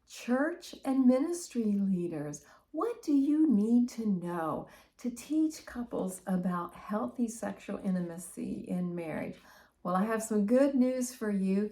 Church and ministry leaders, what do you need to know to teach couples about healthy sexual intimacy in marriage? Well, I have some good news for you.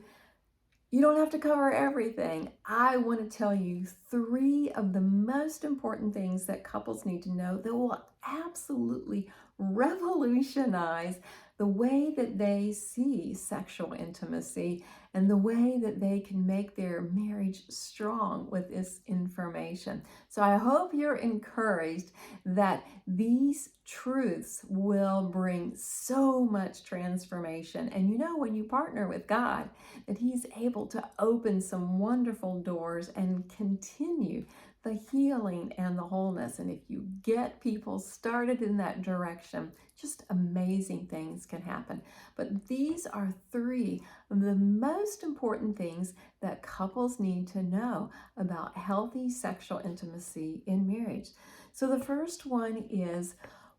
You don't have to cover everything. I want to tell you three of the most important things that couples need to know that will absolutely revolutionize the way that they see sexual intimacy and the way that they can make their marriage strong with this information. So I hope you're encouraged that these truths will bring so much transformation. And you know, when you partner with God, that He's able to open some wonderful doors and continue the healing and the wholeness. And if you get people started in that direction, just amazing things can happen. But these are three of the most important things that couples need to know about healthy sexual intimacy in marriage. So the first one is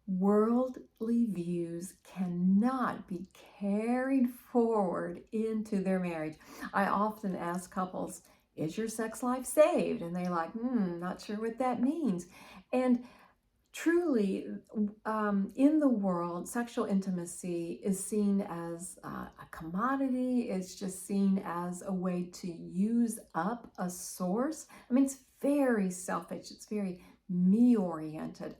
worldly views cannot be carried forward into their marriage. I often ask couples, is your sex life saved? And they're like, not sure what that means. And truly, in the world, sexual intimacy is seen as a commodity. It's just seen as a way to use up a source. I mean, it's very selfish. It's very me-oriented.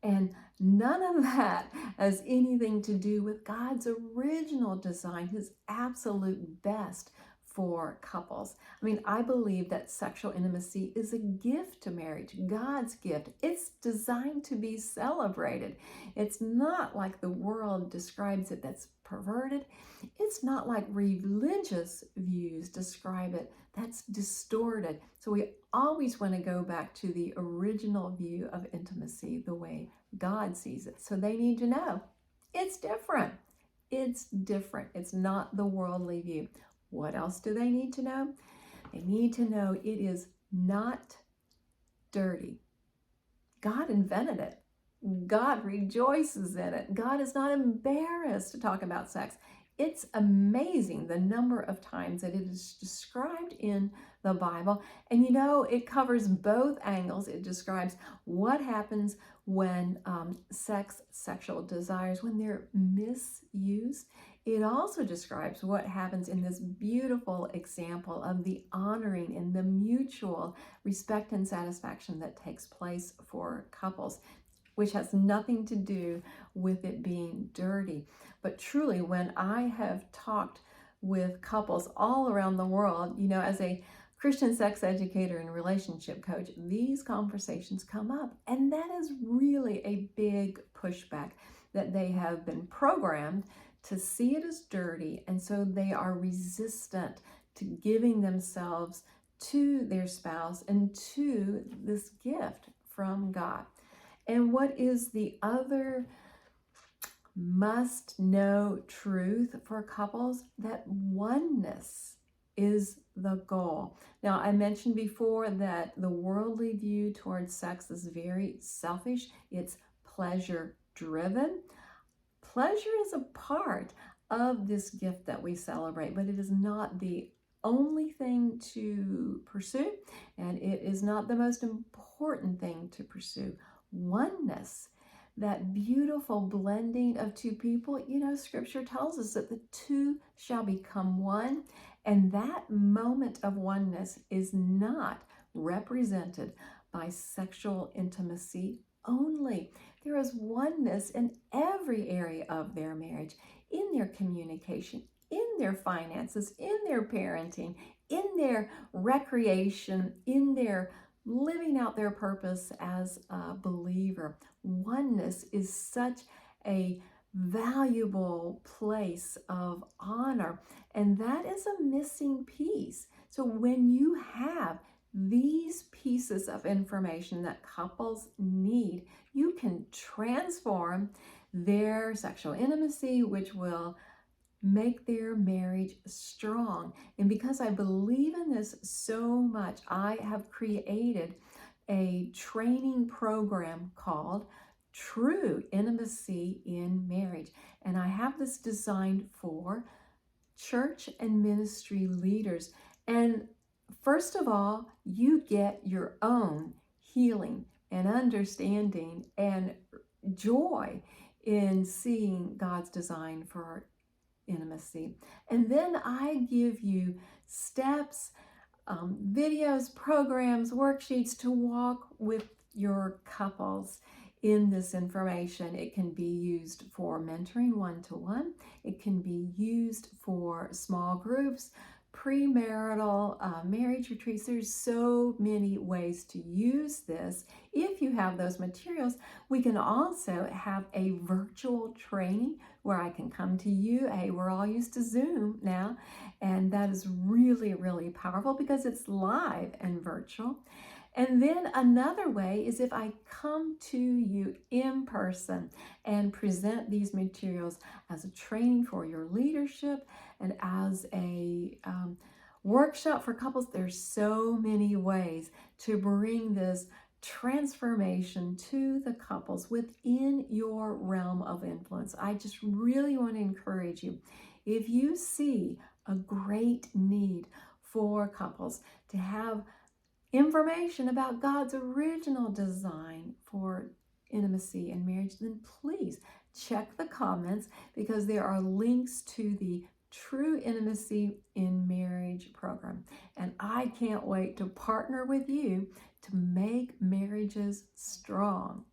And none of that has anything to do with God's original design, His absolute best for couples. I mean, I believe that sexual intimacy is a gift to marriage, God's gift. It's designed to be celebrated. It's not like the world describes it, that's perverted. It's not like religious views describe it, that's distorted. So we always want to go back to the original view of intimacy, the way God sees it. So they need to know it's different. It's different. It's not the worldly view. What else do they need to know? They need to know it is not dirty. God invented it. God rejoices in it. God is not embarrassed to talk about sex. It's amazing the number of times that it is described in the Bible. And you know, it covers both angles. It describes what happens when sexual desires, when they're misused. It also describes what happens in this beautiful example of the honoring and the mutual respect and satisfaction that takes place for couples, which has nothing to do with it being dirty. But truly, when I have talked with couples all around the world, you know, as a Christian sex educator and relationship coach, these conversations come up. And that is really a big pushback, that they have been programmed to see it as dirty. And so they are resistant to giving themselves to their spouse and to this gift from God. And what is the other must know truth for couples? That oneness is the goal. Now, I mentioned before that the worldly view towards sex is very selfish. It's pleasure driven. Pleasure is a part of this gift that we celebrate, but it is not the only thing to pursue, and it is not the most important thing to pursue. Oneness, that beautiful blending of two people, you know, Scripture tells us that the two shall become one, and that moment of oneness is not represented by sexual intimacy only. There is oneness in every area of their marriage, in their communication, in their finances, in their parenting, in their recreation, in their living out their purpose as a believer. Oneness is such a valuable place of honor, and that is a missing piece. So when you have these pieces of information that couples need, you can transform their sexual intimacy, which will make their marriage strong. And because I believe in this so much, I have created a training program called True Intimacy in Marriage. And I have this designed for church and ministry leaders. And First of all, you get your own healing and understanding and joy in seeing God's design for intimacy. And then I give you steps, videos, programs, worksheets to walk with your couples in this information. It can be used for mentoring one-to-one. It can be used for small groups, premarital marriage retreats. There's so many ways to use this. If you have those materials, we can also have a virtual training where I can come to you. Hey, we're all used to Zoom now, and that is really, really powerful because it's live and virtual. And then another way is if I come to you in person and present these materials as a training for your leadership and as a workshop for couples. There's so many ways to bring this transformation to the couples within your realm of influence. I just really want to encourage you. If you see a great need for couples to have information about God's original design for intimacy and marriage, then please check the comments because there are links to the True Intimacy in Marriage program. And I can't wait to partner with you to make marriages strong.